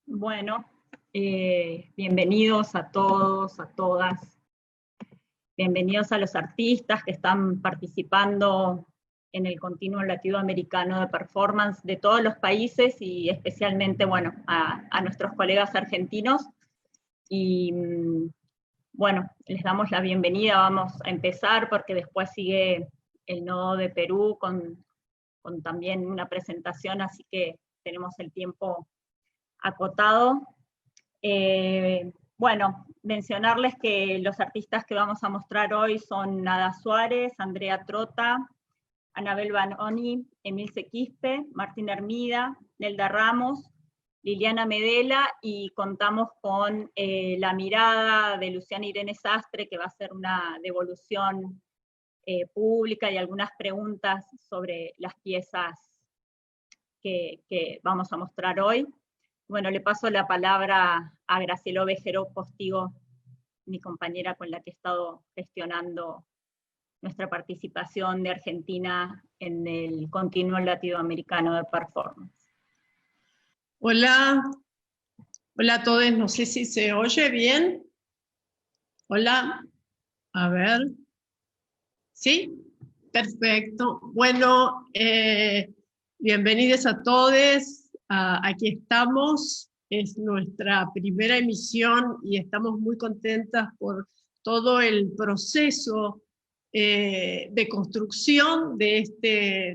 Bueno, bienvenidos a todos, a todas. Bienvenidos a los artistas que están participando en el Continuo Latinoamericano de Performance de todos los países y especialmente, bueno, a nuestros colegas argentinos. Y bueno, les damos la bienvenida, vamos a empezar porque después sigue el Nodo de Perú con también una presentación, así que tenemos el tiempo acotado. Bueno, mencionarles que los artistas que vamos a mostrar hoy son Nada Suárez, Andrea Trota, Anabel Banoni, Emilce Quispe, Martín Hermida, Nelda Ramos, Liliana Medela, y contamos con la mirada de Luciana Irene Sastre, que va a hacer una devolución pública y algunas preguntas sobre las piezas que vamos a mostrar hoy. Bueno, le paso la palabra a Graciela Ovejero Postigo, mi compañera con la que he estado gestionando nuestra participación de Argentina en el Continuo Latinoamericano de Performance. Hola, hola a todos, no sé si se oye bien. Hola, a ver. ¿Sí? Perfecto. Bueno, bienvenidos a todos. Aquí estamos, es nuestra primera emisión y estamos muy contentas por todo el proceso de construcción de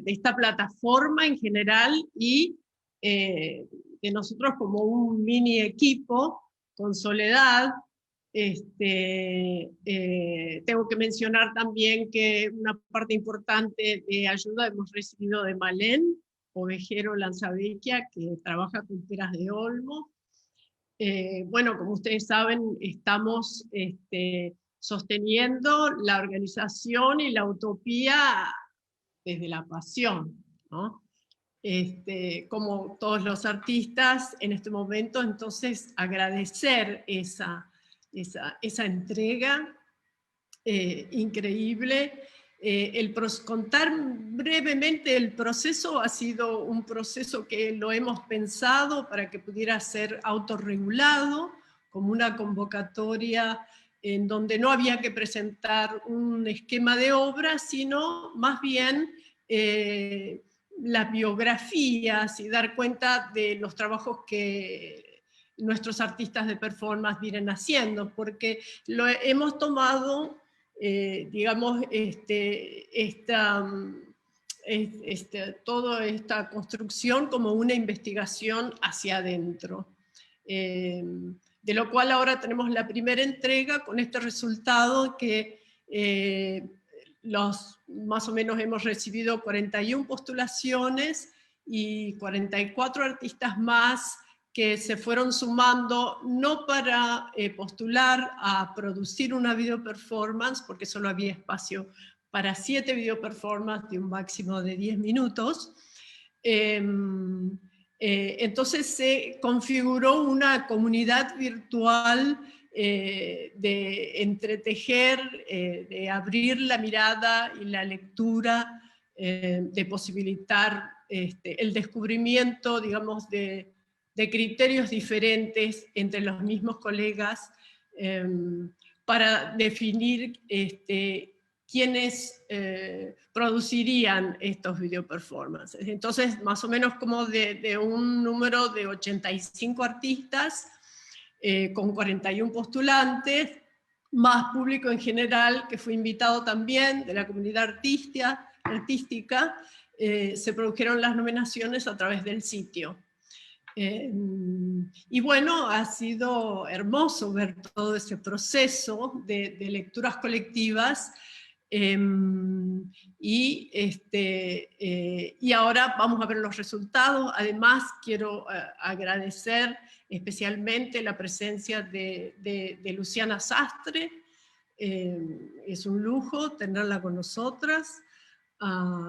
esta plataforma en general y de nosotros como un mini equipo con Soledad. Tengo que mencionar también que una parte importante de ayuda hemos recibido de Malén Ovejero Lanzavecchia, que trabaja con peras de olmo. Bueno, como ustedes saben, estamos sosteniendo la organización y la utopía desde la pasión, ¿no? Como todos los artistas en este momento, entonces agradecer esa entrega increíble. Contar brevemente el proceso ha sido un proceso que lo hemos pensado para que pudiera ser autorregulado, como una convocatoria en donde no había que presentar un esquema de obra, sino más bien las biografías y dar cuenta de los trabajos que nuestros artistas de performance vienen haciendo, porque hemos tomado, digamos, toda esta construcción como una investigación hacia adentro. De lo cual ahora tenemos la primera entrega con este resultado que más o menos hemos recibido 41 postulaciones y 44 artistas más que se fueron sumando, no para postular a producir una video performance, porque solo había espacio para 7 video performance de un máximo de 10 minutos. Entonces se configuró una comunidad virtual de entretejer, de abrir la mirada y la lectura, de posibilitar el descubrimiento, digamos, de criterios diferentes entre los mismos colegas para definir quiénes producirían estos video performances. Entonces, más o menos como de un número de 85 artistas, con 41 postulantes, más público en general, que fue invitado también de la comunidad artística, se produjeron las nominaciones a través del sitio. Y bueno, ha sido hermoso ver todo ese proceso de lecturas colectivas, y ahora vamos a ver los resultados. Además, quiero agradecer especialmente la presencia de Luciana Sastre. Es un lujo tenerla con nosotras.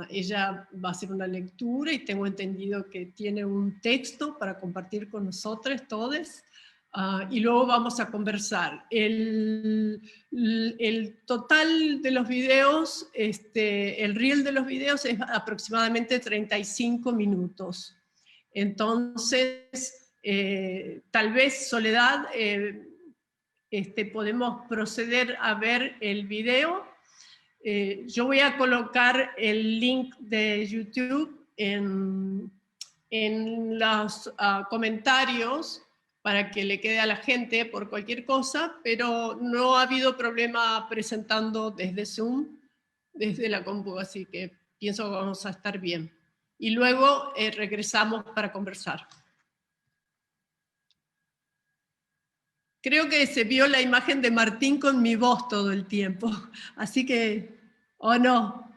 Ella va a hacer una lectura y tengo entendido que tiene un texto para compartir con nosotros todos, y luego vamos a conversar. El total de los videos, el reel de los videos es aproximadamente 35 minutos. Entonces, Tal vez, Soledad, podemos proceder a ver el video. Yo voy a colocar el link de YouTube en los comentarios para que le quede a la gente por cualquier cosa, pero no ha habido problema presentando desde Zoom, desde la compu, así que pienso que vamos a estar bien. Y luego regresamos para conversar. Creo que se vio la imagen de Martín con mi voz todo el tiempo, así que, o no,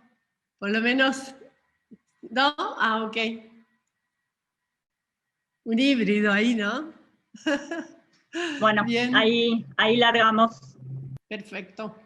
por lo menos, ¿no? Ah, ok. Un híbrido ahí, ¿no? Bueno, bien. ahí largamos. Perfecto.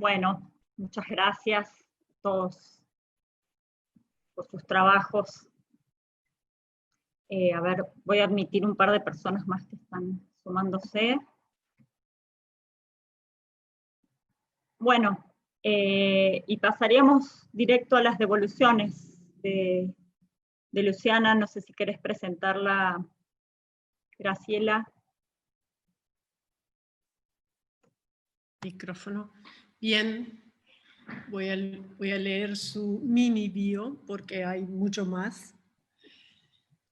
Bueno, muchas gracias a todos por sus trabajos. A ver, voy a admitir un par de personas más que están sumándose. Bueno, y pasaríamos directo a las devoluciones de Luciana. No sé si querés presentarla, Graciela. Micrófono. Bien, voy a leer su mini bio porque hay mucho más.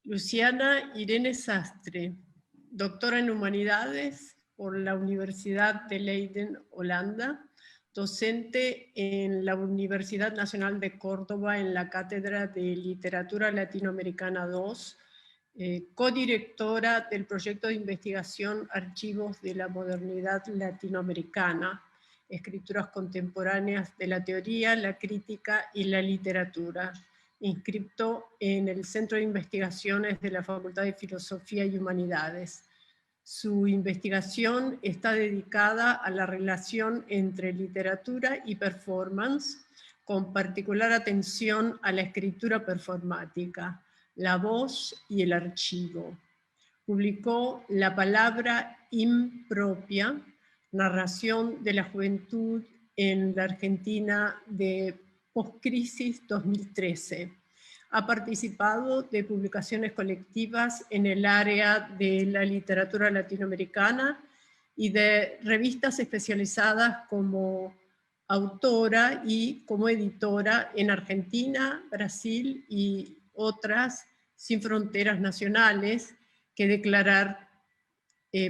Luciana Irene Sastre, doctora en Humanidades por la Universidad de Leiden, Holanda, docente en la Universidad Nacional de Córdoba en la Cátedra de Literatura Latinoamericana II, codirectora del proyecto de investigación Archivos de la Modernidad Latinoamericana, Escrituras Contemporáneas de la Teoría, la Crítica y la Literatura, inscripto en el Centro de Investigaciones de la Facultad de Filosofía y Humanidades. Su investigación está dedicada a la relación entre literatura y performance, con particular atención a la escritura performática, la voz y el archivo. Publicó La palabra impropia, narración de la juventud en la Argentina de Postcrisis 2013. Ha participado de publicaciones colectivas en el área de la literatura latinoamericana y de revistas especializadas como autora y como editora en Argentina, Brasil y otras sin fronteras nacionales que declarar,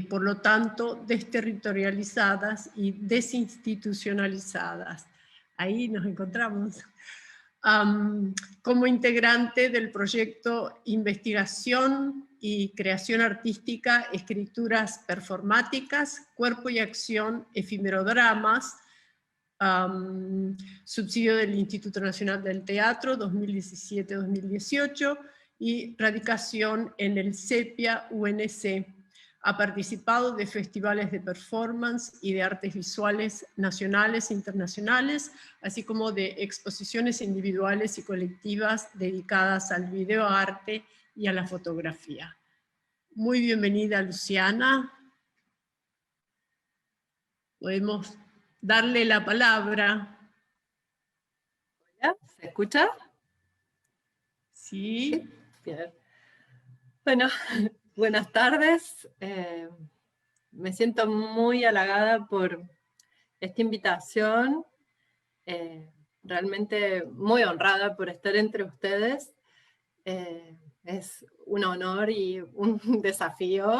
por lo tanto, desterritorializadas y desinstitucionalizadas. Ahí nos encontramos. Como integrante del proyecto Investigación y Creación Artística, Escrituras Performáticas, Cuerpo y Acción, Efímerodramas, subsidio del Instituto Nacional del Teatro 2017-2018 y radicación en el CEPIA UNC. Ha participado de festivales de performance y de artes visuales nacionales e internacionales, así como de exposiciones individuales y colectivas dedicadas al videoarte y a la fotografía. Muy bienvenida, Luciana. Podemos darle la palabra. Hola, ¿se escucha? Sí. Bien. Bueno, buenas tardes. Me siento muy halagada por esta invitación, realmente muy honrada por estar entre ustedes. Es un honor y un desafío,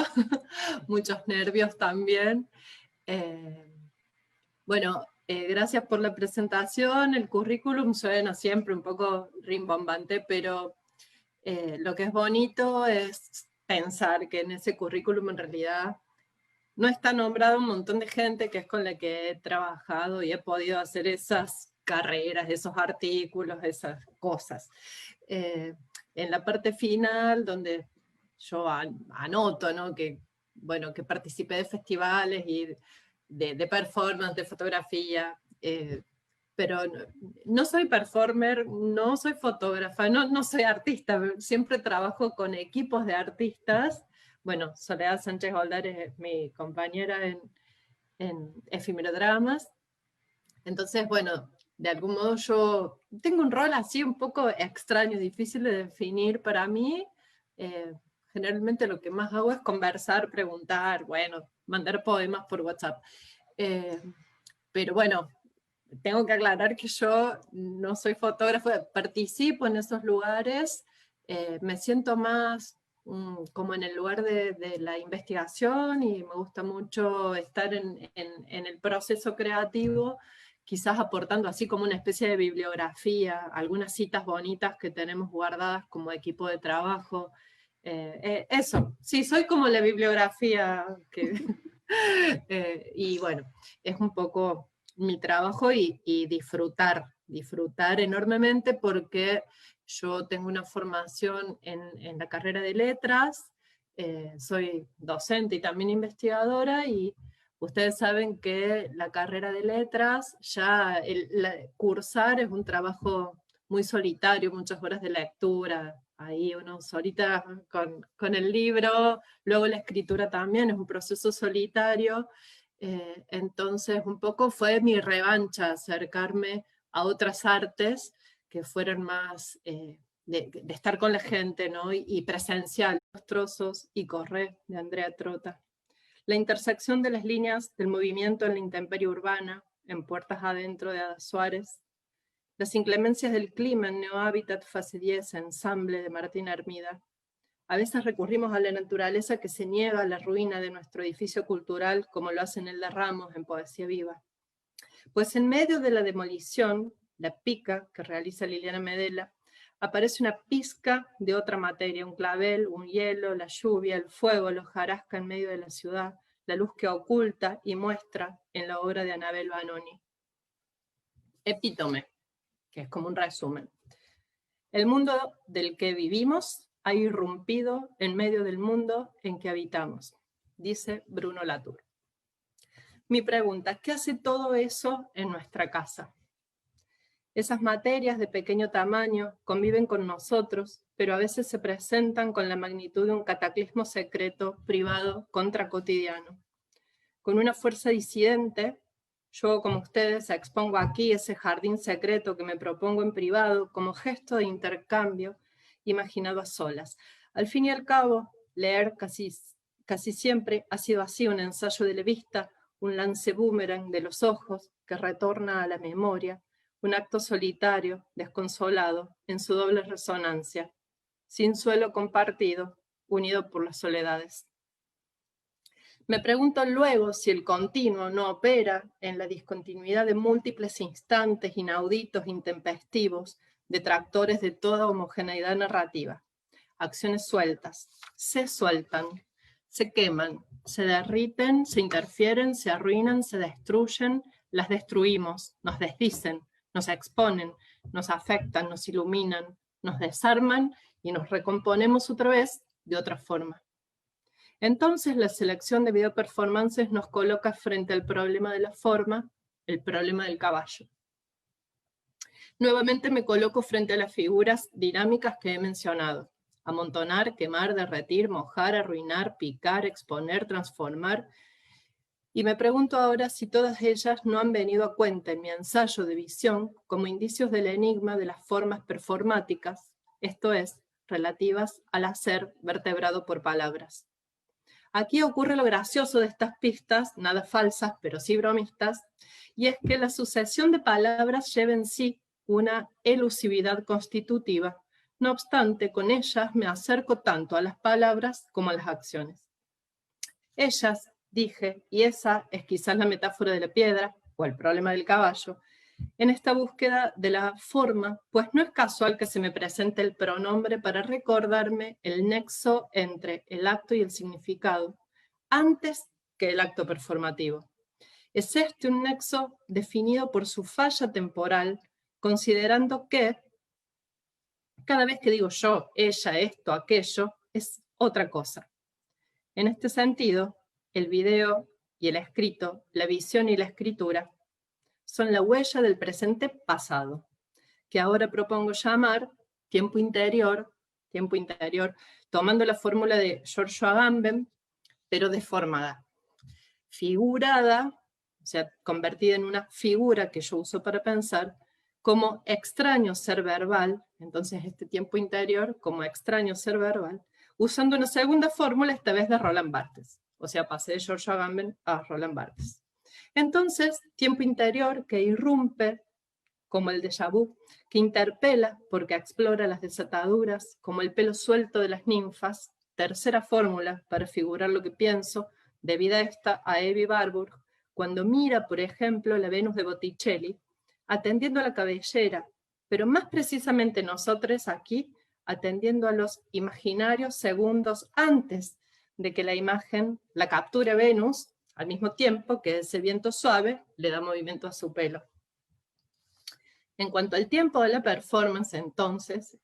muchos nervios también. Bueno, gracias por la presentación. El currículum suena siempre un poco rimbombante, pero lo que es bonito es pensar que en ese currículum en realidad no está nombrado un montón de gente que es con la que he trabajado y he podido hacer esas carreras, esos artículos, esas cosas. En la parte final, donde yo anoto, ¿no? que participé de festivales y de performance, de fotografía, pero no soy performer, no soy fotógrafa, no soy artista, siempre trabajo con equipos de artistas. Bueno, Soledad Sánchez Goldar es mi compañera en Efímerodramas. Entonces, bueno, de algún modo yo tengo un rol así un poco extraño, difícil de definir para mí. Generalmente lo que más hago es conversar, preguntar, bueno, mandar poemas por WhatsApp. Pero bueno, tengo que aclarar que yo no soy fotógrafa, participo en esos lugares, me siento más como en el lugar de la investigación y me gusta mucho estar en el proceso creativo, quizás aportando así como una especie de bibliografía, algunas citas bonitas que tenemos guardadas como equipo de trabajo. Eso, sí, soy como la bibliografía que... y bueno, es un poco mi trabajo y disfrutar enormemente porque yo tengo una formación en la carrera de letras, soy docente y también investigadora y Ustedes saben que la carrera de letras, ya cursar es un trabajo muy solitario, muchas horas de lectura, ahí uno solita con el libro, luego la escritura también es un proceso solitario, entonces un poco fue mi revancha acercarme a otras artes que fueran más de estar con la gente, ¿no? y presencial. Los trozos y correr de Andrea Trota. La intersección de las líneas del movimiento en la intemperie urbana, en Puertas Adentro de Ada Suárez, las inclemencias del clima en Neohábitat fase 10, ensamble de Martín Hermida. A veces recurrimos a la naturaleza que se niega a la ruina de nuestro edificio cultural, como lo hace Nelda Ramos en Poesía Viva. Pues en medio de la demolición, la pica que realiza Liliana Medela, aparece una pizca de otra materia, un clavel, un hielo, la lluvia, el fuego, la hojarasca en medio de la ciudad, la luz que oculta y muestra en la obra de Anabel Vanoni. Epítome, que es como un resumen. El mundo del que vivimos ha irrumpido en medio del mundo en que habitamos, dice Bruno Latour. Mi pregunta, ¿qué hace todo eso en nuestra casa? Esas materias de pequeño tamaño conviven con nosotros, pero a veces se presentan con la magnitud de un cataclismo secreto, privado, contracotidiano. Con una fuerza disidente, yo, como ustedes, expongo aquí ese jardín secreto que me propongo en privado como gesto de intercambio imaginado a solas. Al fin y al cabo, leer casi siempre ha sido así un ensayo de la vista, un lance boomerang de los ojos que retorna a la memoria, un acto solitario, desconsolado, en su doble resonancia, sin suelo compartido, unido por las soledades. Me pregunto luego si el continuo no opera en la discontinuidad de múltiples instantes inauditos, intempestivos, detractores de toda homogeneidad narrativa. Acciones sueltas, se sueltan, se queman, se derriten, se interfieren, se arruinan, se destruyen, las destruimos, nos desdicen, nos exponen, nos afectan, nos iluminan, nos desarman y nos recomponemos otra vez de otra forma. Entonces la selección de video performances nos coloca frente al problema de la forma, el problema del caballo. Nuevamente me coloco frente a las figuras dinámicas que he mencionado. Amontonar, quemar, derretir, mojar, arruinar, picar, exponer, transformar. Y me pregunto ahora si todas ellas no han venido a cuenta en mi ensayo de visión como indicios del enigma de las formas performáticas, esto es, relativas al hacer vertebrado por palabras. Aquí ocurre lo gracioso de estas pistas, nada falsas, pero sí bromistas, y es que la sucesión de palabras lleva en sí una elusividad constitutiva. No obstante, con ellas me acerco tanto a las palabras como a las acciones. Ellas, dije, y esa es quizás la metáfora de la piedra, o el problema del caballo, en esta búsqueda de la forma, pues no es casual que se me presente el pronombre para recordarme el nexo entre el acto y el significado, antes que el acto performativo. Es este un nexo definido por su falla temporal, considerando que cada vez que digo yo, ella, esto, aquello, es otra cosa. En este sentido, el video y el escrito, la visión y la escritura, son la huella del presente pasado, que ahora propongo llamar tiempo interior, tomando la fórmula de Giorgio Agamben, pero deformada, figurada, o sea, convertida en una figura que yo uso para pensar, como extraño ser verbal, entonces este tiempo interior como extraño ser verbal, usando una segunda fórmula, esta vez de Roland Barthes, o sea, pasé de Giorgio Agamben a Roland Barthes. Entonces, tiempo interior que irrumpe, como el déjà vu, que interpela porque explora las desataduras, como el pelo suelto de las ninfas, tercera fórmula para figurar lo que pienso, debida esta a Evie Warburg, cuando mira, por ejemplo, la Venus de Botticelli, atendiendo a la cabellera, pero más precisamente nosotros aquí, atendiendo a los imaginarios segundos antes de que la imagen la capture Venus, al mismo tiempo que ese viento suave le da movimiento a su pelo. En cuanto al tiempo de la performance, entonces,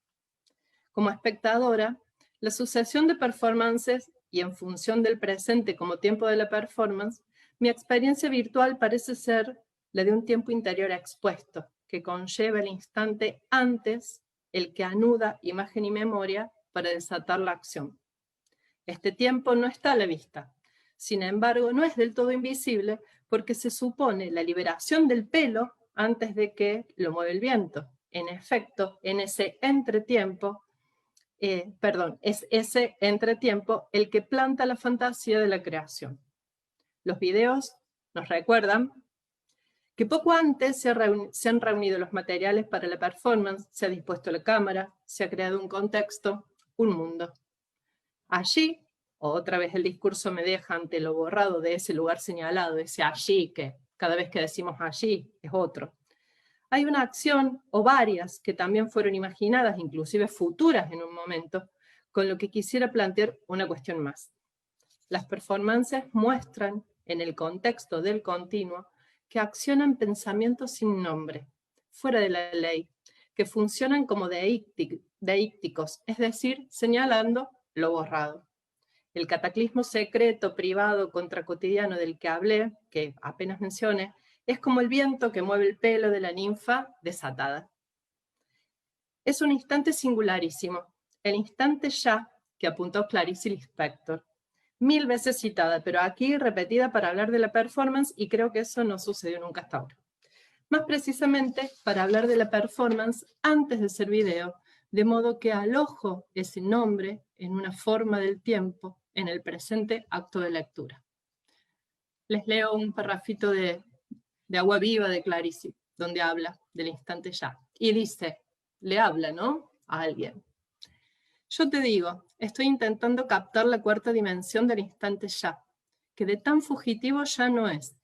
como espectadora, la sucesión de performances y en función del presente como tiempo de la performance, Mi experiencia virtual parece ser la de un tiempo interior expuesto, que conlleva el instante antes, el que anuda imagen y memoria para desatar la acción. Este tiempo no está a la vista. Sin embargo, no es del todo invisible porque se supone la liberación del pelo antes de que lo mueva el viento. En efecto, en ese entretiempo, es ese entretiempo el que planta la fantasía de la creación. Los videos nos recuerdan que poco antes se han reunido los materiales para la performance, se ha dispuesto la cámara, se ha creado un contexto, un mundo. Allí, otra vez el discurso me deja ante lo borrado de ese lugar señalado, ese allí, que cada vez que decimos allí es otro. Hay una acción o varias que también fueron imaginadas, inclusive futuras en un momento, con lo que quisiera plantear una cuestión más. Las performances muestran, en el contexto del continuo, que accionan pensamientos sin nombre, fuera de la ley, que funcionan como deícticos, es decir, señalando lo borrado. El cataclismo secreto, privado, contracotidiano del que hablé, que apenas mencioné, es como el viento que mueve el pelo de la ninfa desatada. Es un instante singularísimo, el instante ya que apuntó Clarice Lispector. 1000 veces citada, pero aquí repetida para hablar de la performance, y creo que eso no sucedió nunca hasta ahora. Más precisamente para hablar de la performance antes de ser video, de modo que alojo ese nombre en una forma del tiempo, en el presente acto de lectura. Les leo un parrafito de Agua Viva de Clarice, donde habla del instante ya. Y dice, le habla, ¿no?, a alguien. Yo te digo, estoy intentando captar la cuarta dimensión del instante ya, que de tan fugitivo ya no es,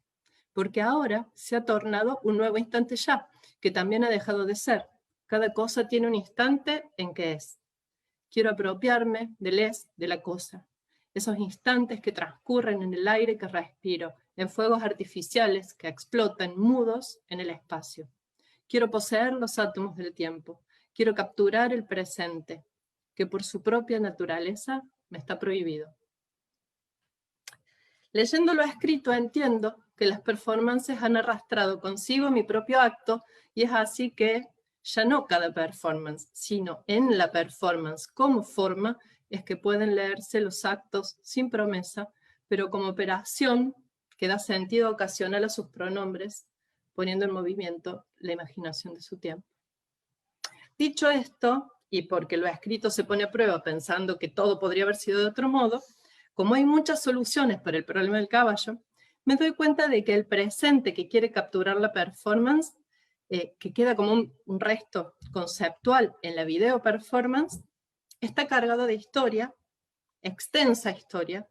porque ahora se ha tornado un nuevo instante ya, que también ha dejado de ser. Cada cosa tiene un instante en que es. Quiero apropiarme del es de la cosa, esos instantes que transcurren en el aire que respiro, en fuegos artificiales que explotan mudos en el espacio. Quiero poseer los átomos del tiempo, quiero capturar el presente, que por su propia naturaleza me está prohibido. Leyendo lo escrito entiendo que las performances han arrastrado consigo mi propio acto, y es así que ya no cada performance, sino en la performance como forma es que pueden leerse los actos sin promesa, pero como operación que da sentido ocasional a sus pronombres, poniendo en movimiento la imaginación de su tiempo. Dicho esto, y porque lo escrito se pone a prueba pensando que todo podría haber sido de otro modo, como hay muchas soluciones para el problema del caballo, me doy cuenta de que el presente que quiere capturar la performance, que queda como un resto conceptual en la video performance, está cargado de historia, extensa historia,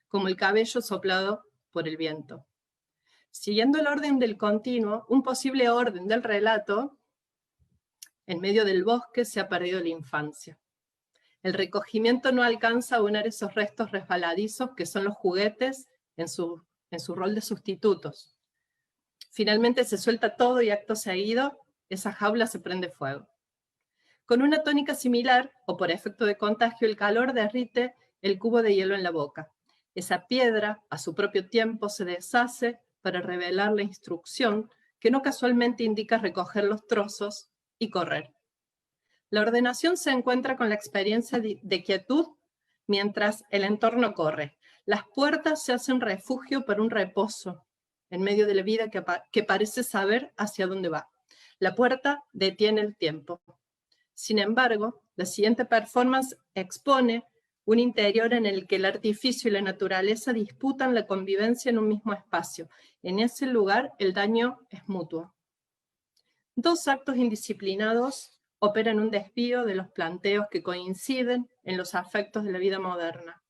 como el cabello soplado por el viento. Siguiendo el orden del continuo, un posible orden del relato, en medio del bosque se ha perdido la infancia. El recogimiento no alcanza a unar esos restos resbaladizos que son los juguetes en su rol de sustitutos. Finalmente se suelta todo y acto seguido, esa jaula se prende fuego. Con una tónica similar, o por efecto de contagio, el calor derrite el cubo de hielo en la boca. Esa piedra, a su propio tiempo, se deshace para revelar la instrucción que no casualmente indica recoger los trozos y correr. La ordenación se encuentra con la experiencia de quietud mientras el entorno corre. Las puertas se hacen refugio para un reposo en medio de la vida que parece saber hacia dónde va. La puerta detiene el tiempo. Sin embargo, la siguiente performance expone un interior en el que el artificio y la naturaleza disputan la convivencia en un mismo espacio. En ese lugar el daño es mutuo. Dos actos indisciplinados operan un desvío de los planteos que coinciden en los afectos de la vida moderna.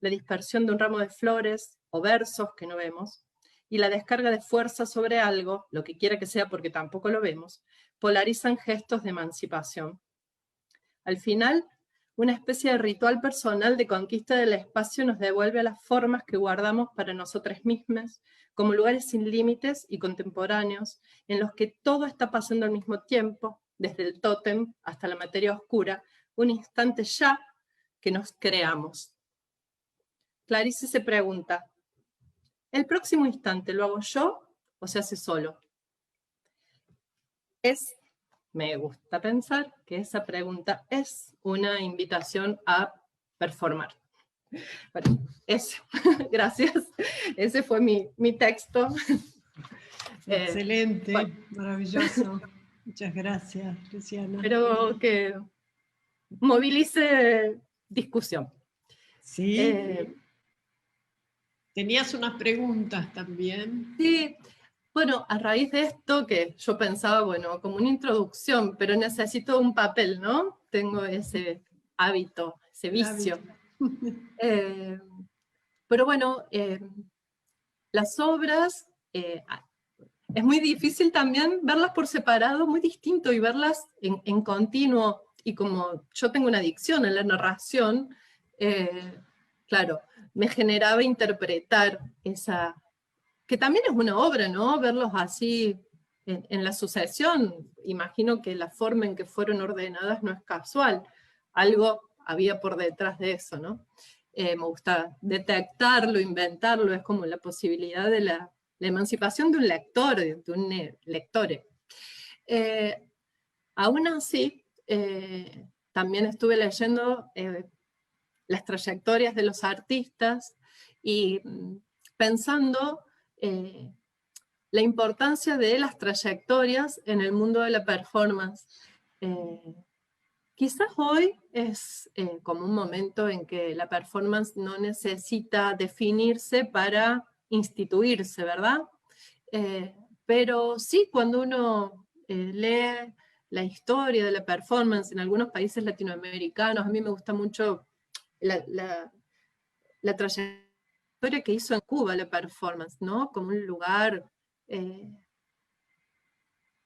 La dispersión de un ramo de flores o versos que no vemos, y la descarga de fuerza sobre algo, lo que quiera que sea porque tampoco lo vemos, polarizan gestos de emancipación. Al final, una especie de ritual personal de conquista del espacio nos devuelve a las formas que guardamos para nosotras mismas, como lugares sin límites y contemporáneos, en los que todo está pasando al mismo tiempo, desde el tótem hasta la materia oscura, un instante ya que nos creamos. Clarice se pregunta, ¿El próximo instante lo hago yo o se hace solo? Me gusta pensar que esa pregunta es una invitación a performar. Bueno, eso. Gracias. Ese fue mi texto. Excelente, bueno. Maravilloso. Muchas gracias, Luciana. Espero que movilice discusión. Sí. Tenías unas preguntas también. Sí. Bueno, a raíz de esto que yo pensaba, bueno, como una introducción, pero necesito un papel, ¿no? Tengo ese hábito, ese vicio. Pero bueno, las obras, es muy difícil también verlas por separado, muy distinto, y verlas en continuo. Y como yo tengo una adicción a la narración, claro, me generaba interpretar esa, que también es una obra, ¿no? Verlos así en la sucesión. Imagino que la forma en que fueron ordenadas no es casual. Algo había por detrás de eso, ¿no? Me gusta detectarlo, inventarlo, es como la posibilidad de la emancipación de un lector, de un lectore. Aún así, también estuve leyendo las trayectorias de los artistas y pensando la importancia de las trayectorias en el mundo de la performance. Quizás hoy es como un momento en que la performance no necesita definirse para instituirse, ¿verdad? Pero sí, cuando uno lee la historia de la performance en algunos países latinoamericanos, a mí me gusta mucho la trayectoria que hizo en Cuba la performance, ¿no? Como un lugar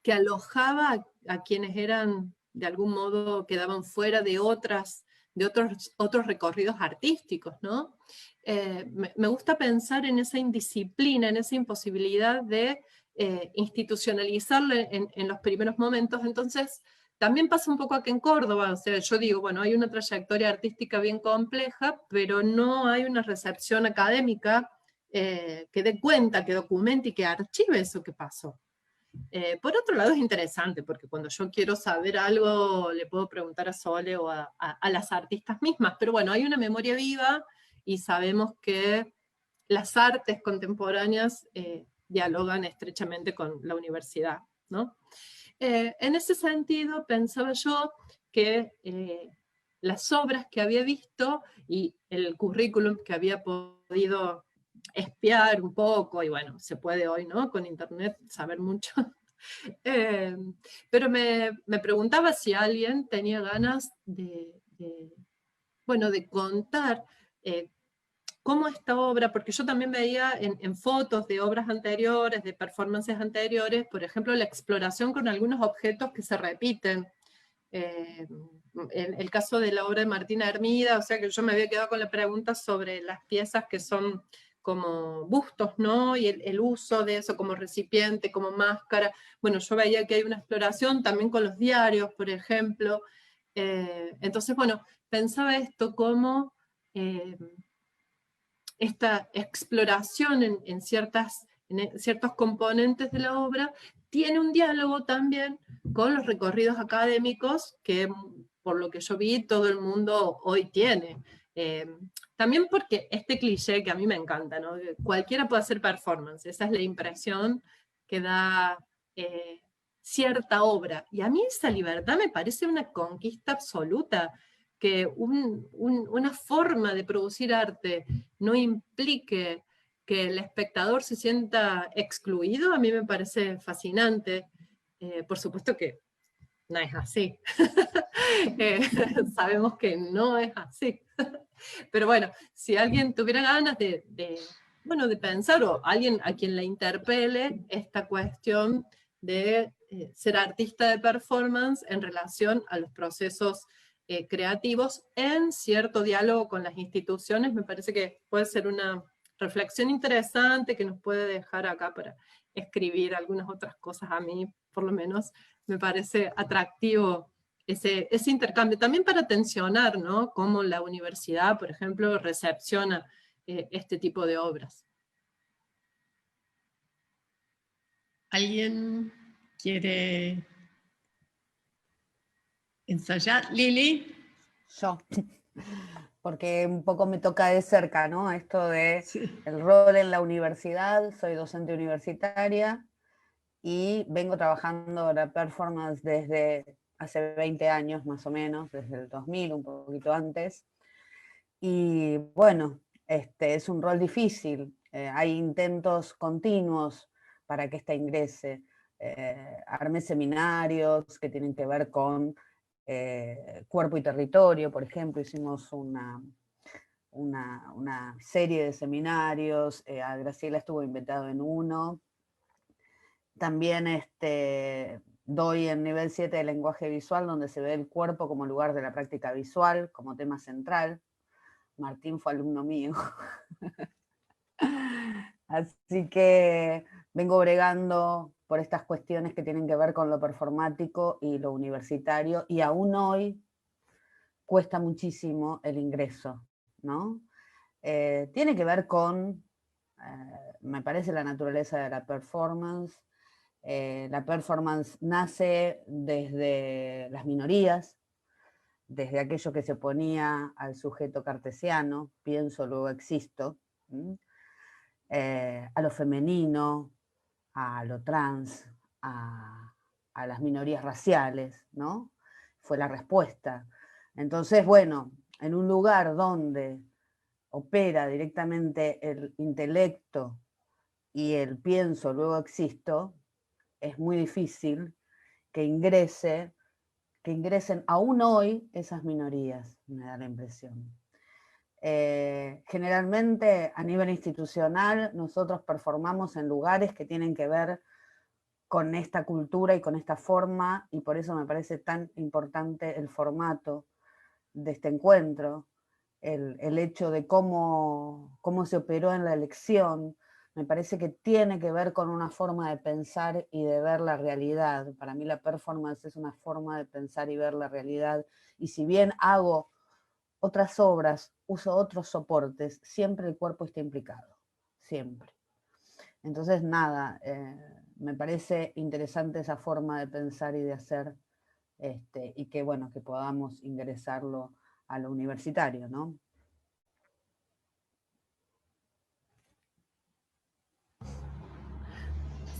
que alojaba a quienes eran, de algún modo, quedaban fuera de otros recorridos artísticos, ¿no? Me gusta pensar en esa indisciplina, en esa imposibilidad de institucionalizarlo en los primeros momentos. Entonces, también pasa un poco aquí en Córdoba, o sea, yo digo, bueno, hay una trayectoria artística bien compleja, pero no hay una recepción académica que dé cuenta, que documente y que archive eso que pasó. Por otro lado es interesante, porque cuando yo quiero saber algo, le puedo preguntar a Sole o a las artistas mismas, pero bueno, hay una memoria viva y sabemos que las artes contemporáneas dialogan estrechamente con la universidad, ¿no? En ese sentido, pensaba yo que las obras que había visto y el currículum que había podido espiar un poco, y bueno, se puede hoy, ¿no? Con internet saber mucho. Pero me preguntaba si alguien tenía ganas bueno, de contar cómo esta obra, porque yo también veía en fotos de obras anteriores, de performances anteriores, por ejemplo, la exploración con algunos objetos que se repiten. El caso de la obra de Martina Hermida, o sea que yo me había quedado con la pregunta sobre las piezas que son como bustos, ¿no? Y el uso de eso como recipiente, como máscara. Bueno, yo veía que hay una exploración también con los diarios, por ejemplo. Entonces, bueno, pensaba esto como esta exploración en ciertos componentes de la obra tiene un diálogo también con los recorridos académicos que, por lo que yo vi, todo el mundo hoy tiene. También porque este cliché que a mí me encanta, ¿no? Cualquiera puede hacer performance, esa es la impresión que da cierta obra. Y a mí esa libertad me parece una conquista absoluta, que una forma de producir arte no implique que el espectador se sienta excluido, a mí me parece fascinante. Por supuesto que no es así. Sabemos que no es así. Pero bueno, si alguien tuviera ganas bueno, de pensar, o alguien a quien le interpele esta cuestión de ser artista de performance en relación a los procesos creativos en cierto diálogo con las instituciones, me parece que puede ser una reflexión interesante que nos puede dejar acá para escribir algunas otras cosas. A mí, por lo menos, me parece atractivo ese intercambio, también para tensionar, ¿no? Cómo la universidad, por ejemplo, recepciona este tipo de obras. ¿Alguien quiere ensayar? Lili. Yo, porque un poco me toca de cerca, ¿no? Esto de Sí. el rol en la universidad, soy docente universitaria y vengo trabajando la performance desde hace 20 años más o menos, desde el 2000, un poquito antes. Y bueno, es un rol difícil, hay intentos continuos para que esta ingrese. Armé seminarios que tienen que ver con cuerpo y territorio, por ejemplo, hicimos una serie de seminarios, a Graciela estuvo invitado en uno. También doy en nivel 7 de lenguaje visual, donde se ve el cuerpo como lugar de la práctica visual, como tema central. Martín fue alumno mío. Así que vengo bregando por estas cuestiones que tienen que ver con lo performático y lo universitario, y aún hoy cuesta muchísimo el ingreso, ¿no? Tiene que ver con, me parece, la naturaleza de la performance. La performance nace desde las minorías, desde aquello que se oponía al sujeto cartesiano, pienso, luego existo, a lo femenino, a lo trans, a las minorías raciales, ¿no? Fue la respuesta. Entonces, bueno, en un lugar donde opera directamente el intelecto y el pienso, luego existo, es muy difícil que ingresen aún hoy esas minorías, me da la impresión. Generalmente a nivel institucional nosotros performamos en lugares que tienen que ver con esta cultura y con esta forma, y por eso me parece tan importante el formato de este encuentro, el hecho de cómo se operó en la elección. Me parece que tiene que ver con una forma de pensar y de ver la realidad. Para mí la performance es una forma de pensar y ver la realidad, y si bien hago otras obras, uso otros soportes, siempre el cuerpo está implicado, siempre. Entonces, nada, me parece interesante esa forma de pensar y de hacer, y que, bueno, que podamos ingresarlo a lo universitario, ¿no?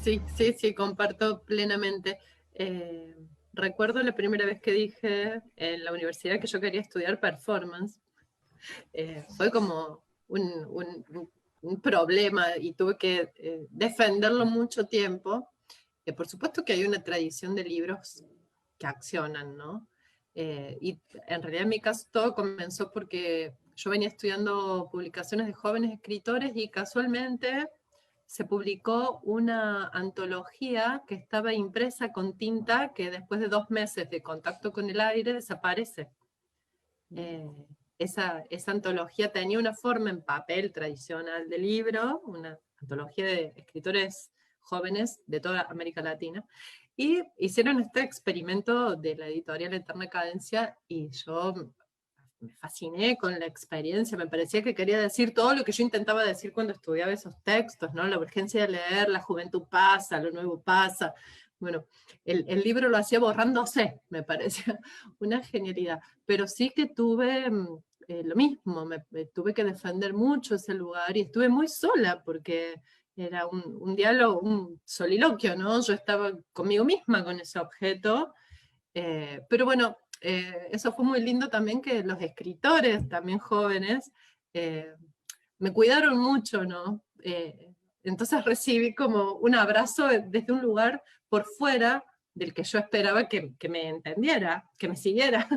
Sí, comparto plenamente. Recuerdo la primera vez que dije en la universidad que yo quería estudiar performance. Fue como un problema y tuve que defenderlo mucho tiempo. Por supuesto que hay una tradición de libros que accionan, ¿no? Y en realidad en mi caso todo comenzó porque yo venía estudiando publicaciones de jóvenes escritores y casualmente se publicó una antología que estaba impresa con tinta que después de 2 meses de contacto con el aire desaparece. Esa antología tenía una forma en papel tradicional de libro, una antología de escritores jóvenes de toda América Latina, y hicieron este experimento de la editorial Eterna Cadencia, y yo me fasciné con la experiencia, me parecía que quería decir todo lo que yo intentaba decir cuando estudiaba esos textos, ¿no? La urgencia de leer, la juventud pasa, lo nuevo pasa. Bueno, el libro lo hacía borrándose, me parecía una genialidad, pero sí que tuve lo mismo, me tuve que defender mucho ese lugar y estuve muy sola porque era un diálogo, un soliloquio, ¿no? Yo estaba conmigo misma con ese objeto, pero bueno, eso fue muy lindo también, que los escritores, también jóvenes, me cuidaron mucho, ¿no? Entonces recibí como un abrazo desde un lugar por fuera del que yo esperaba que me entendiera, que me siguiera.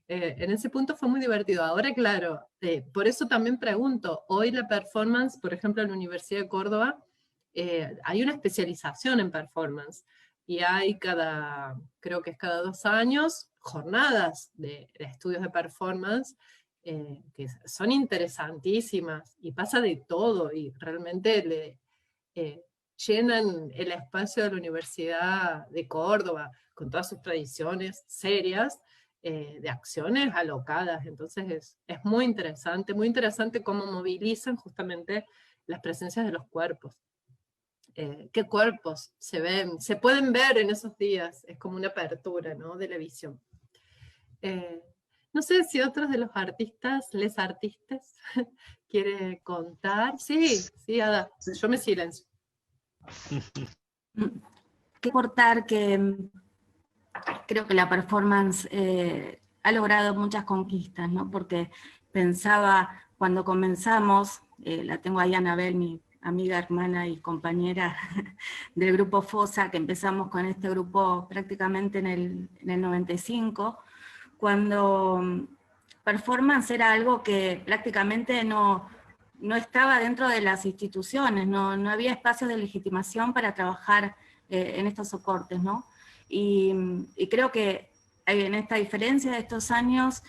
En ese punto fue muy divertido. Ahora, claro, por eso también pregunto, hoy la performance, por ejemplo, en la Universidad de Córdoba, hay una especialización en performance y hay creo que es cada 2 años, jornadas de estudios de performance que son interesantísimas y pasa de todo y realmente llenan el espacio de la Universidad de Córdoba con todas sus tradiciones serias de acciones alocadas. Entonces es muy interesante cómo movilizan justamente las presencias de los cuerpos. qué cuerpos se ven, se pueden ver en esos días, es como una apertura, ¿no?, de la visión. No sé si otros de los artistas, les artistas, quiere contar. Sí, Ada, yo me silencio. Que aportar que creo que la performance ha logrado muchas conquistas, ¿no? Porque pensaba cuando comenzamos, la tengo ahí Anabel, mi amiga, hermana y compañera del grupo FOSA, que empezamos con este grupo prácticamente en el 95, cuando performance era algo que prácticamente no estaba dentro de las instituciones, no había espacios de legitimación para trabajar en estos soportes, ¿no? Y creo que en esta diferencia de estos años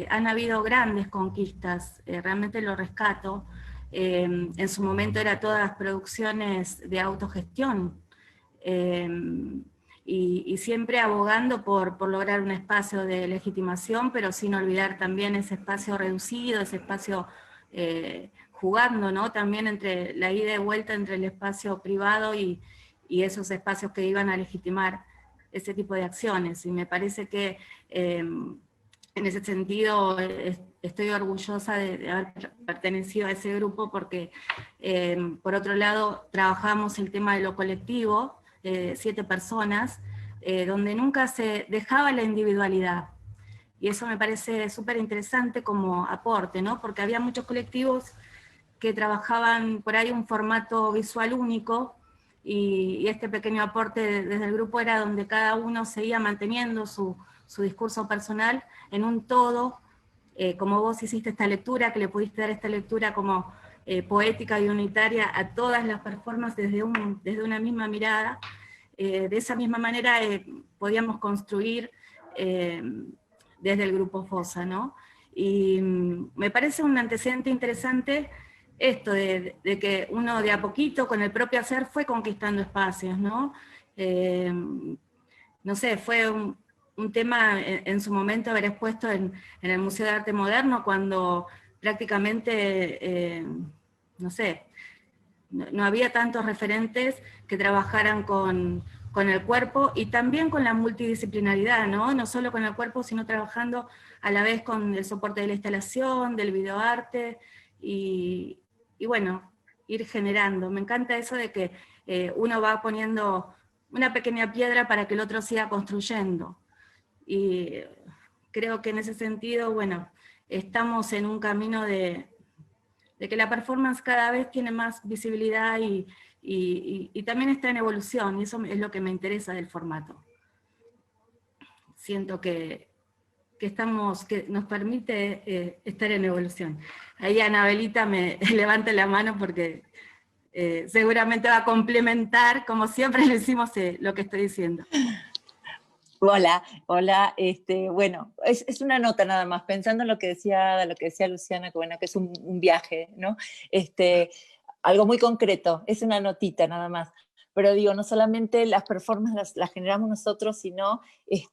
han habido grandes conquistas, realmente lo rescato. En su momento eran todas producciones de autogestión, y siempre abogando por lograr un espacio de legitimación, pero sin olvidar también ese espacio reducido, ese espacio jugando, ¿no? También entre la ida y vuelta entre el espacio privado y esos espacios que iban a legitimar ese tipo de acciones. Y me parece que en ese sentido estoy orgullosa de haber pertenecido a ese grupo, porque por otro lado trabajamos el tema de lo colectivo, 7 personas, donde nunca se dejaba la individualidad. Y eso me parece súper interesante como aporte, ¿no? Porque había muchos colectivos que trabajaban por ahí un formato visual único, y este pequeño aporte desde el grupo era donde cada uno seguía manteniendo su discurso personal en un todo, como vos hiciste esta lectura, que le pudiste dar esta lectura como poética y unitaria a todas las performances desde una misma mirada. De esa misma manera podíamos construir desde el grupo FOSA, ¿no? Y me parece un antecedente interesante esto de que uno de a poquito, con el propio hacer, fue conquistando espacios, ¿no? No sé, fue un tema en su momento haber expuesto en el Museo de Arte Moderno, cuando prácticamente, no sé, no había tantos referentes que trabajaran con el cuerpo y también con la multidisciplinaridad, ¿no? No solo con el cuerpo, sino trabajando a la vez con el soporte de la instalación, del videoarte, y bueno, ir generando. Me encanta eso de que uno va poniendo una pequeña piedra para que el otro siga construyendo. Y creo que en ese sentido, bueno, estamos en un camino de que la performance cada vez tiene más visibilidad y también está en evolución, y eso es lo que me interesa del formato. Siento que nos permite estar en evolución. Ahí Anabelita me levanta la mano porque seguramente va a complementar, como siempre le decimos, lo que estoy diciendo. Hola, bueno, es una nota nada más, pensando en lo que decía Luciana, que bueno, que es un viaje, ¿no? Algo muy concreto, es una notita nada más. Pero digo, no solamente las performances las generamos nosotros, sino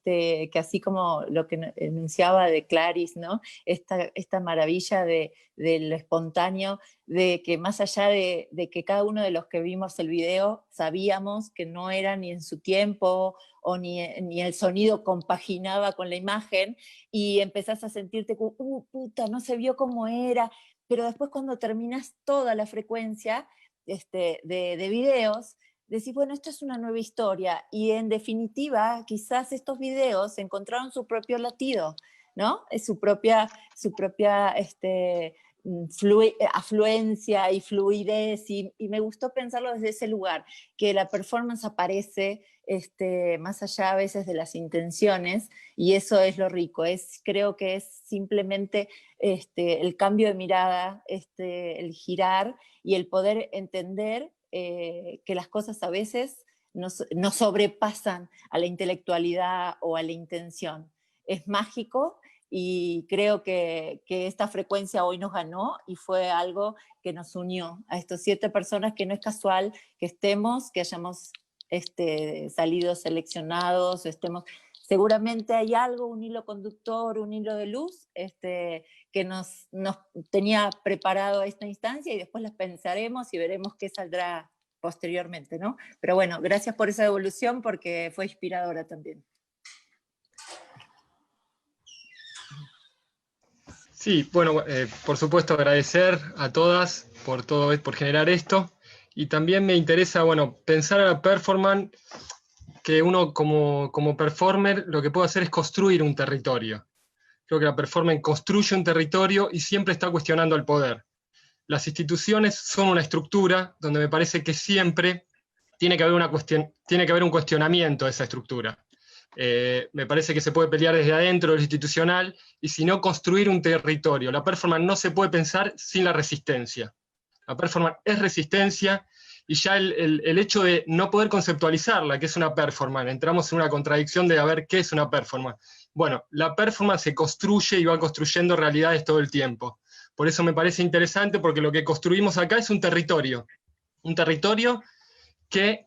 que así como lo que enunciaba de Claris, ¿no? Esta maravilla de lo espontáneo, de que más allá de que cada uno de los que vimos el video sabíamos que no era ni en su tiempo, o ni el sonido compaginaba con la imagen, y empezás a sentirte como, puta, no se vio cómo era, pero después cuando terminas toda la frecuencia de videos, decís, bueno, esto es una nueva historia, y en definitiva, quizás estos videos encontraron su propio latido, ¿no? Es su propia afluencia y fluidez, y me gustó pensarlo desde ese lugar, que la performance aparece más allá a veces de las intenciones, y eso es lo rico, creo que es simplemente el cambio de mirada, el girar, y el poder entender que las cosas a veces nos sobrepasan a la intelectualidad o a la intención. Es mágico, y creo que esta frecuencia hoy nos ganó, y fue algo que nos unió a estos 7 personas, que no es casual que hayamos salido seleccionados, seguramente hay algo, un hilo conductor, un hilo de luz, que nos tenía preparado esta instancia, y después las pensaremos y veremos qué saldrá posteriormente, ¿no? Pero bueno, gracias por esa devolución porque fue inspiradora también. Sí, bueno, por supuesto agradecer a todas por todo, por generar esto, y también me interesa, bueno, pensar a la performance, que uno como performer lo que puede hacer es construir un territorio. Creo que la performance construye un territorio y siempre está cuestionando el poder. Las instituciones son una estructura donde me parece que siempre tiene que haber un cuestionamiento de esa estructura. Me parece que se puede pelear desde adentro de lo institucional y si no construir un territorio. La performance no se puede pensar sin la resistencia. La performance es resistencia y ya el hecho de no poder conceptualizarla, que es una performance, entramos en una contradicción de a ver qué es una performance. Bueno, la performance se construye y va construyendo realidades todo el tiempo. Por eso me parece interesante, porque lo que construimos acá es un territorio que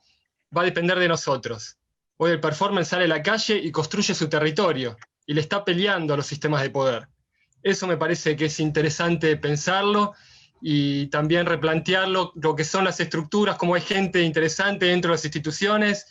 va a depender de nosotros. Hoy el performance sale a la calle y construye su territorio, y le está peleando a los sistemas de poder. Eso me parece que es interesante pensarlo, y también replantearlo, lo que son las estructuras, cómo hay gente interesante dentro de las instituciones.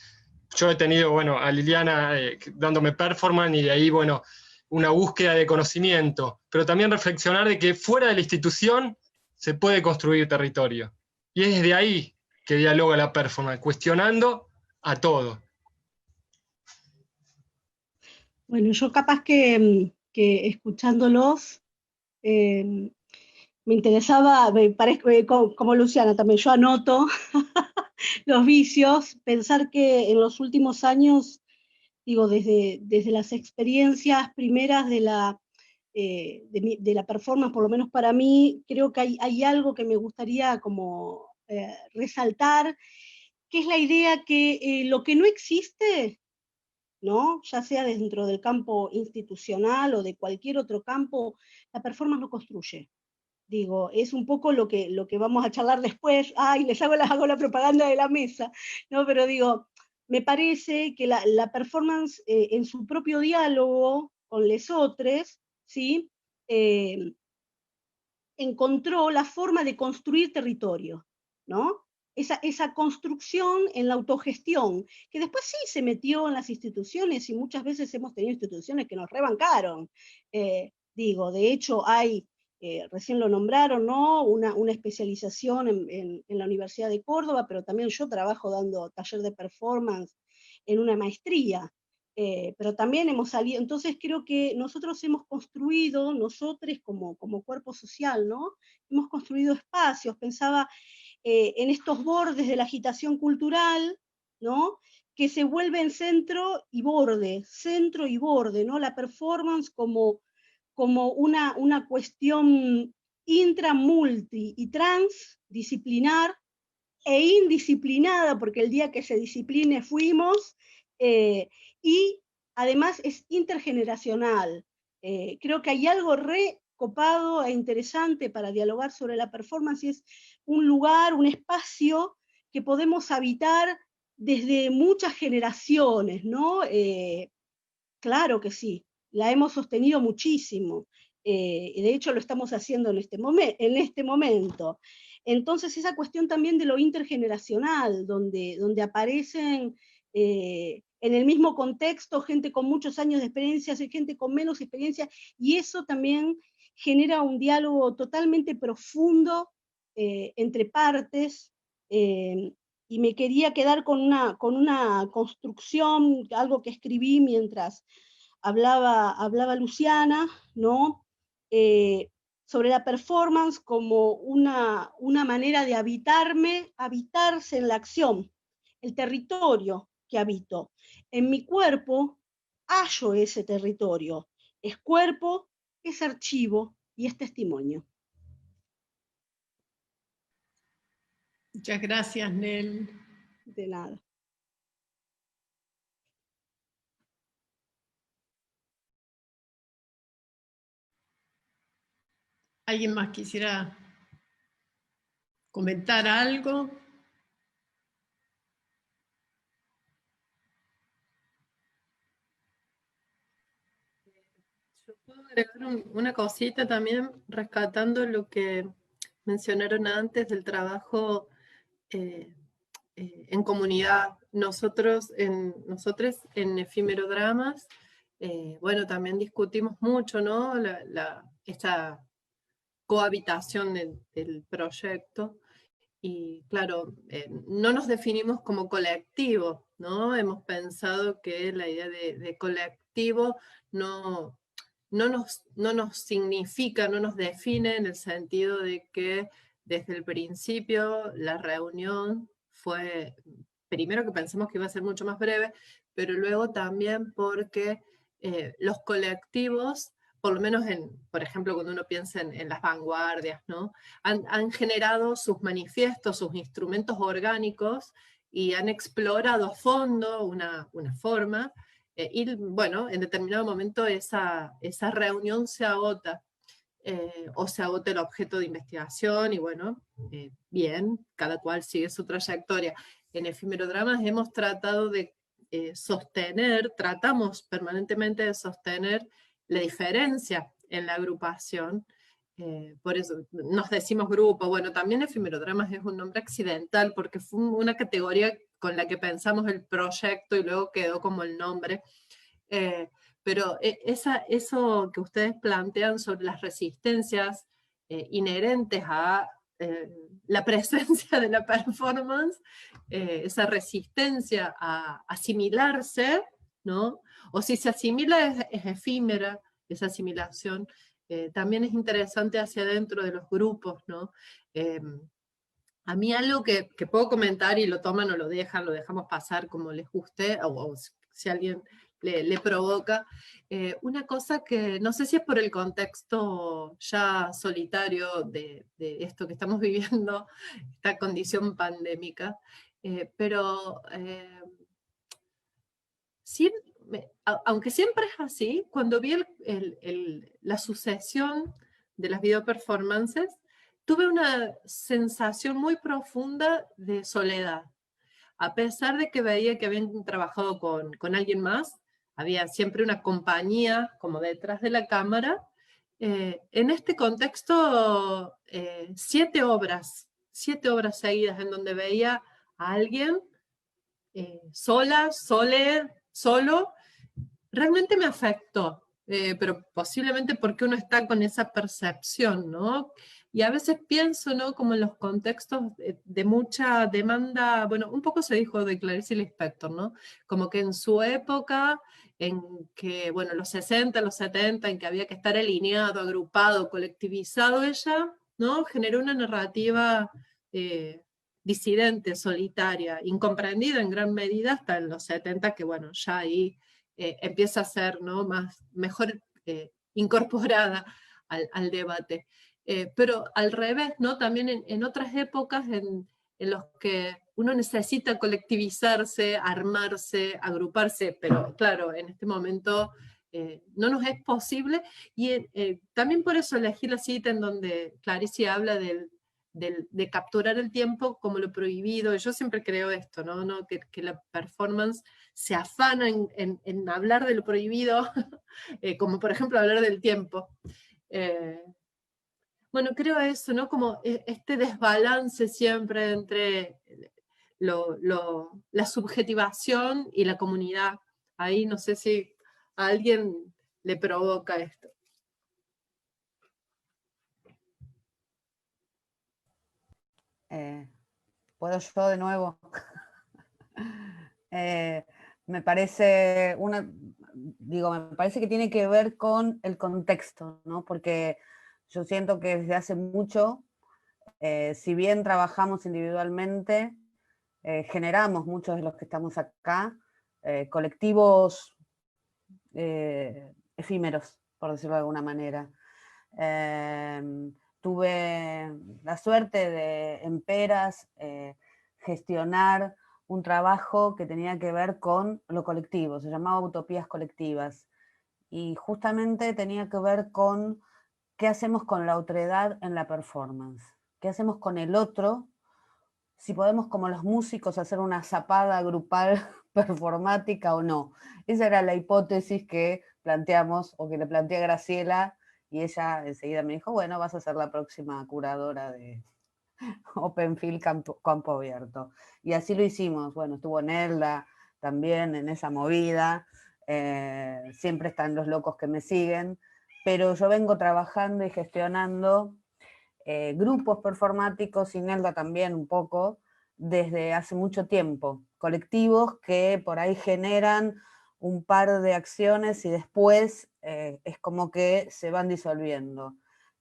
Yo he tenido, bueno, a Liliana dándome performance, y de ahí, bueno, una búsqueda de conocimiento, pero también reflexionar de que fuera de la institución se puede construir territorio. Y es desde ahí que dialoga la performance, cuestionando a todo. Bueno, yo capaz que escuchándolos, me interesaba, como Luciana también, yo anoto los vicios, pensar que en los últimos años, digo, desde las experiencias primeras de la performance, por lo menos para mí, creo que hay algo que me gustaría como resaltar, que es la idea que lo que no existe, ¿no? Ya sea dentro del campo institucional o de cualquier otro campo, la performance lo construye. Digo, es un poco lo que vamos a charlar después. Ay, les hago la propaganda de la mesa, ¿no? Pero digo, me parece que la performance en su propio diálogo con lesotres, ¿sí? Encontró la forma de construir territorio, ¿no? Esa construcción en la autogestión, que después sí se metió en las instituciones y muchas veces hemos tenido instituciones que nos rebancaron. Digo, de hecho hay, recién lo nombraron, ¿no? Una especialización en la Universidad de Córdoba, pero también yo trabajo dando taller de performance en una maestría. Pero también hemos salido, entonces creo que nosotros hemos construido, nosotros como cuerpo social, ¿no? Hemos construido espacios, pensaba en estos bordes de la agitación cultural, ¿no? Que se vuelven centro y borde, ¿no? La performance como una cuestión intra, multi y transdisciplinar e indisciplinada, porque el día que se discipline fuimos, y además es intergeneracional. Creo que hay algo recopado e interesante para dialogar sobre la performance, y es un lugar, un espacio que podemos habitar desde muchas generaciones, ¿no? Claro que sí, la hemos sostenido muchísimo, y de hecho lo estamos haciendo en este momento. Entonces esa cuestión también de lo intergeneracional, donde aparecen en el mismo contexto gente con muchos años de experiencia y gente con menos experiencia, y eso también genera un diálogo totalmente profundo entre partes, y me quería quedar con una construcción, algo que escribí mientras hablaba Luciana, ¿no? Sobre la performance como una manera de habitarse en la acción, el territorio que habito. En mi cuerpo hallo ese territorio, es cuerpo, es archivo y es testimonio. Muchas gracias, Nel. De nada. ¿Alguien más quisiera comentar algo? Yo puedo agregar una cosita también, rescatando lo que mencionaron antes del trabajo en comunidad. Nosotros en Efímerodramas, bueno, también discutimos mucho, ¿no? Esta cohabitación del proyecto. Y claro, no nos definimos como colectivo, ¿no? Hemos pensado que la idea de colectivo no nos significa, no nos define en el sentido de que desde el principio la reunión fue, primero que pensamos que iba a ser mucho más breve, pero luego también porque los colectivos, por lo menos por ejemplo, cuando uno piensa en las vanguardias, ¿no? Han generado sus manifiestos, sus instrumentos orgánicos y han explorado a fondo una forma, y bueno, en determinado momento esa reunión se agota, o se agota el objeto de investigación, y bueno, bien, cada cual sigue su trayectoria. En Efímerodramas hemos tratado de tratamos permanentemente de sostener la diferencia en la agrupación. Por eso nos decimos grupo. Bueno, también Efímerodramas es un nombre accidental, porque fue una categoría con la que pensamos el proyecto y luego quedó como el nombre. Pero eso que ustedes plantean sobre las resistencias inherentes a la presencia de la performance, esa resistencia a asimilarse, ¿no? O si se asimila es efímera esa asimilación, también es interesante hacia adentro de los grupos, ¿no? A mí algo que puedo comentar, y lo toman o lo dejan, lo dejamos pasar como les guste, o si alguien le provoca, una cosa que no sé si es por el contexto ya solitario de esto que estamos viviendo, esta condición pandémica, pero aunque siempre es así, cuando vi la sucesión de las videoperformances, tuve una sensación muy profunda de soledad. A pesar de que veía que habían trabajado con alguien más, había siempre una compañía como detrás de la cámara. En este contexto, 7 obras seguidas en donde veía a alguien solo, realmente me afectó, pero posiblemente porque uno está con esa percepción, ¿no? Y a veces pienso, ¿no? Como en los contextos de mucha demanda, bueno, un poco se dijo de Clarice Lispector, ¿no? Como que en su época, en que, bueno, los 60, los 70, en que había que estar alineado, agrupado, colectivizado, ella, ¿no? Generó una narrativa disidente, solitaria, incomprendida en gran medida hasta en los 70, que bueno, ya ahí empieza a ser, ¿no? mejor incorporada al debate. Pero al revés, ¿no? También en otras épocas en los que uno necesita colectivizarse, armarse, agruparse, pero claro, en este momento no nos es posible, y también por eso elegí la cita en donde Clarice habla de capturar el tiempo como lo prohibido. Yo siempre creo esto, ¿no? Que la performance se afana en hablar de lo prohibido, como por ejemplo hablar del tiempo. Bueno, creo eso, ¿no? Como este desbalance siempre entre la subjetivación y la comunidad. Ahí no sé si a alguien le provoca esto. ¿Puedo yo de nuevo? Me parece me parece que tiene que ver con el contexto, ¿no? Porque yo siento que desde hace mucho, si bien trabajamos individualmente, generamos, muchos de los que estamos acá, colectivos efímeros, por decirlo de alguna manera. Tuve la suerte de, en Peras, gestionar un trabajo que tenía que ver con lo colectivo, se llamaba Utopías Colectivas, y justamente tenía que ver con qué hacemos con la otredad en la performance, qué hacemos con el otro, si podemos como los músicos hacer una zapada grupal performática o no. Esa era la hipótesis que planteamos, o que le planteé a Graciela, y ella enseguida me dijo, bueno, vas a ser la próxima curadora Open Field, campo abierto. Y así lo hicimos. Bueno, estuvo Nelda también en esa movida. Siempre están los locos que me siguen, pero yo vengo trabajando y gestionando grupos performáticos, y Nelda también un poco, desde hace mucho tiempo. Colectivos que por ahí generan un par de acciones y después es como que se van disolviendo.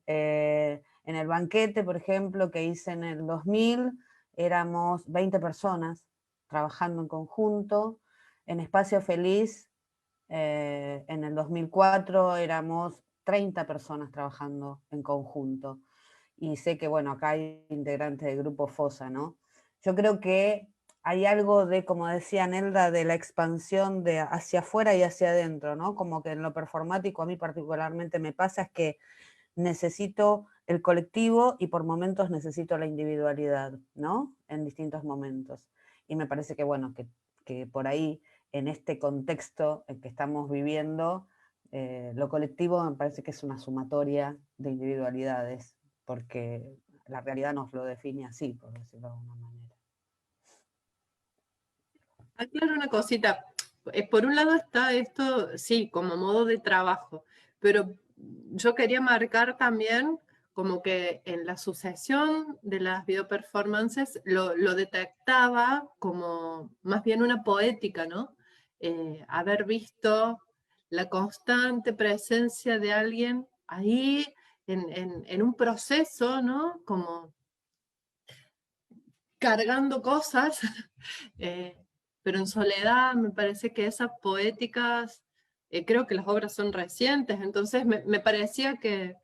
En el banquete, por ejemplo, que hice en el 2000, éramos 20 personas trabajando en conjunto. En Espacio Feliz, en el 2004, éramos 30 personas trabajando en conjunto. Y sé que, bueno, acá hay integrantes del grupo FOSA, ¿no? Yo creo que hay algo de, como decía Nelda, de la expansión de hacia afuera y hacia adentro, ¿no? Como que en lo performático a mí particularmente me pasa es que necesito el colectivo y por momentos necesito la individualidad, ¿no? En distintos momentos. Y me parece que, bueno, que por ahí, en este contexto en que estamos viviendo, lo colectivo me parece que es una sumatoria de individualidades, porque la realidad nos lo define así, por decirlo de alguna manera. Aclaro una cosita. Por un lado está esto, sí, como modo de trabajo, pero yo quería marcar también como que en la sucesión de las videoperformances lo detectaba como más bien una poética, ¿no? Haber visto la constante presencia de alguien ahí en un proceso, ¿no? Como cargando cosas, pero en soledad me parece que esas poéticas, creo que las obras son recientes, entonces me parecía que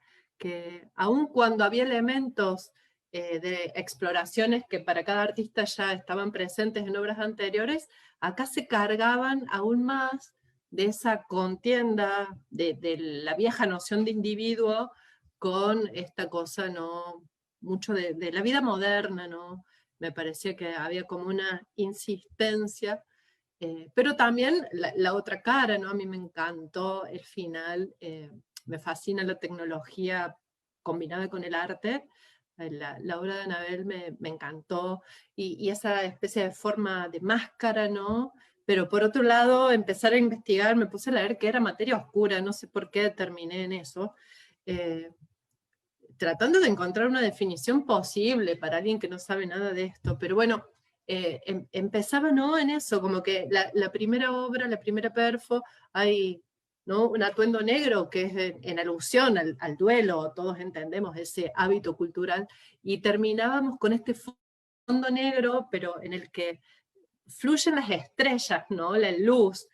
aun cuando había elementos de exploraciones que para cada artista ya estaban presentes en obras anteriores, acá se cargaban aún más de esa contienda, de la vieja noción de individuo con esta cosa, ¿no? Mucho de la vida moderna, ¿no? Me parecía que había como una insistencia, pero también la otra cara, ¿no? A mí me encantó el final, me fascina la tecnología combinada con el arte, la obra de Anabel me encantó, y esa especie de forma de máscara, ¿no? Pero por otro lado, empezar a investigar, me puse a leer que era materia oscura, no sé por qué terminé en eso, tratando de encontrar una definición posible para alguien que no sabe nada de esto, pero bueno, empezaba, ¿no? En eso, como que la primera obra, la primera perfo, hay, ¿no? Un atuendo negro que es en alusión al duelo, todos entendemos ese hábito cultural, y terminábamos con este fondo negro, pero en el que fluyen las estrellas, ¿no? La luz,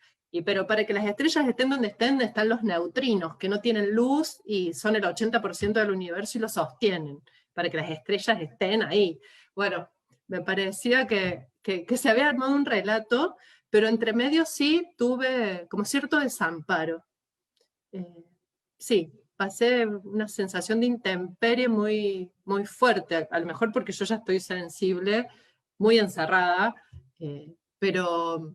pero para que las estrellas estén donde están los neutrinos, que no tienen luz y son el 80% del universo y lo sostienen, para que las estrellas estén ahí. Bueno, me parecía que se había armado un relato, pero entre medio sí tuve como cierto desamparo. Sí, pasé una sensación de intemperie muy, muy fuerte, a lo mejor porque yo ya estoy sensible, muy encerrada, pero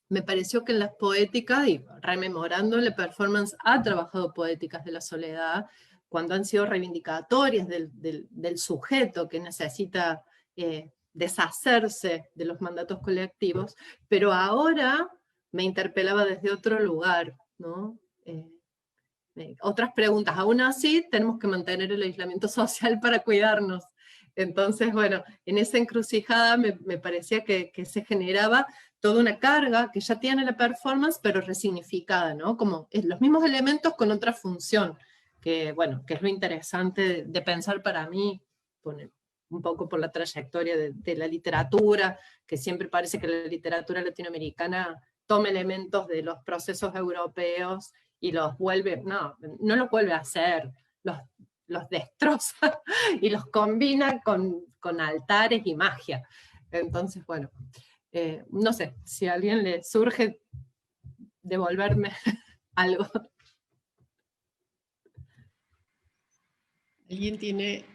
me pareció que en las poéticas, y rememorando la performance, ha trabajado poéticas de la soledad, cuando han sido reivindicatorias del sujeto que necesita deshacerse de los mandatos colectivos, pero ahora me interpelaba desde otro lugar, ¿no? Otras preguntas, aún así tenemos que mantener el aislamiento social para cuidarnos. Entonces, bueno, en esa encrucijada me parecía que se generaba toda una carga que ya tiene la performance, pero resignificada, ¿no? Como los mismos elementos con otra función, que bueno, que es lo interesante de pensar para mí, un poco por la trayectoria de la literatura, que siempre parece que la literatura latinoamericana toma elementos de los procesos europeos y los vuelve, no los vuelve a hacer, los destroza y los combina con altares y magia. Entonces, bueno, no sé, si a alguien le surge devolverme algo. ¿Alguien tiene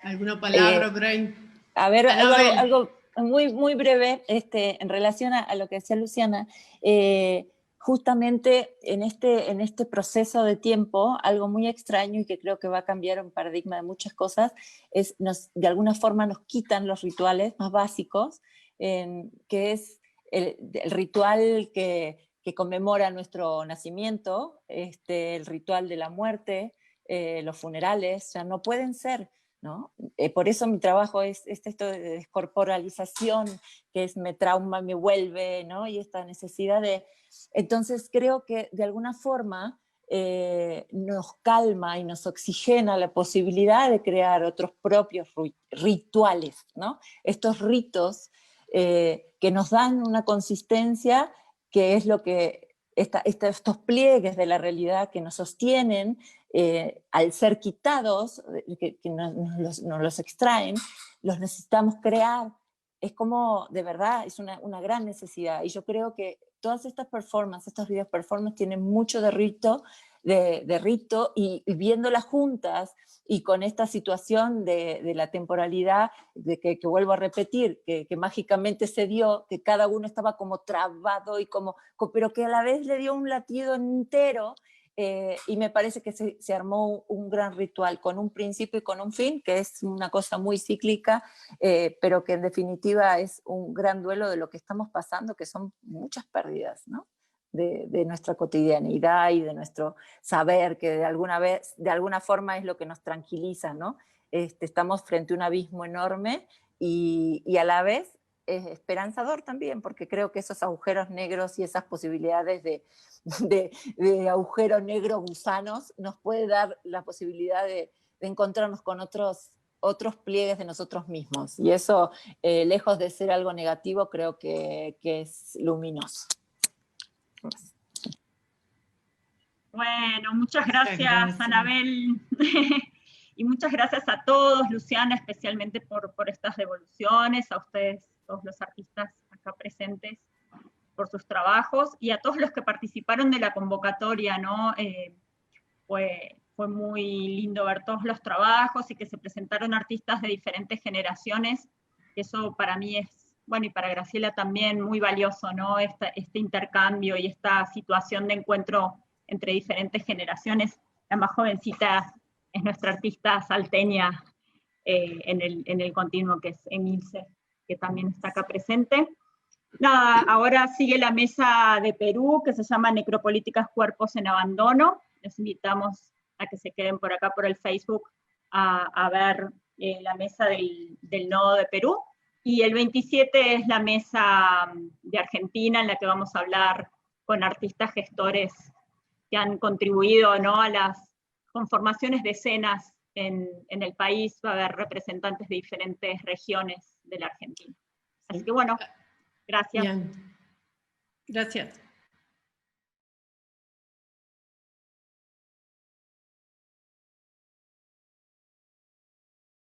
alguna palabra, Brain? A ver, algo muy, muy breve en relación a lo que decía Luciana. justamente en este proceso de tiempo, algo muy extraño y que creo que va a cambiar un paradigma de muchas cosas, es de alguna forma nos quitan los rituales más básicos, que es el ritual que conmemora nuestro nacimiento, el ritual de la muerte, los funerales, o sea, no pueden ser, ¿no? Por eso mi trabajo es esto de descorporalización, que es me trauma, me vuelve, ¿no? Y esta necesidad de... Entonces creo que de alguna forma nos calma y nos oxigena la posibilidad de crear otros propios rituales, ¿no? Estos ritos que nos dan una consistencia que es lo que estos pliegues de la realidad que nos sostienen, al ser quitados, que nos los extraen, los necesitamos crear. Es como, de verdad, es una gran necesidad. Y yo creo que todas estas performances, estos videos performances tienen mucho de rito, y viéndolas juntas y con esta situación de la temporalidad, de que vuelvo a repetir, que mágicamente se dio, que cada uno estaba como trabado, pero que a la vez le dio un latido entero, y me parece que se armó un gran ritual con un principio y con un fin, que es una cosa muy cíclica, pero que en definitiva es un gran duelo de lo que estamos pasando, que son muchas pérdidas, ¿no? De nuestra cotidianidad y de nuestro saber, que de alguna forma es lo que nos tranquiliza, ¿no? Estamos frente a un abismo enorme y a la vez es esperanzador también, porque creo que esos agujeros negros y esas posibilidades de agujeros negros gusanos nos puede dar la posibilidad de encontrarnos con otros pliegues de nosotros mismos. Y eso, lejos de ser algo negativo, creo que es luminoso. Bueno, muchas gracias, Anabel. Y muchas gracias a todos, Luciana, especialmente por estas devoluciones, a ustedes, todos los artistas acá presentes, por sus trabajos, y a todos los que participaron de la convocatoria, ¿no? Fue muy lindo ver todos los trabajos y que se presentaron artistas de diferentes generaciones. Eso para mí es, bueno, y para Graciela también, muy valioso, ¿no? Este intercambio y esta situación de encuentro entre diferentes generaciones. La más jovencita es nuestra artista salteña en el continuo, que es Emilce, que también está acá presente. Nada, ahora sigue la mesa de Perú, que se llama Necropolíticas, Cuerpos en Abandono. Les invitamos a que se queden por acá por el Facebook a ver la mesa del Nodo de Perú. Y el 27 es la mesa de Argentina, en la que vamos a hablar con artistas gestores que han contribuido, ¿no?, a las conformaciones de escenas en el país. Va a haber representantes de diferentes regiones de la Argentina. Así que bueno, gracias. Bien. Gracias.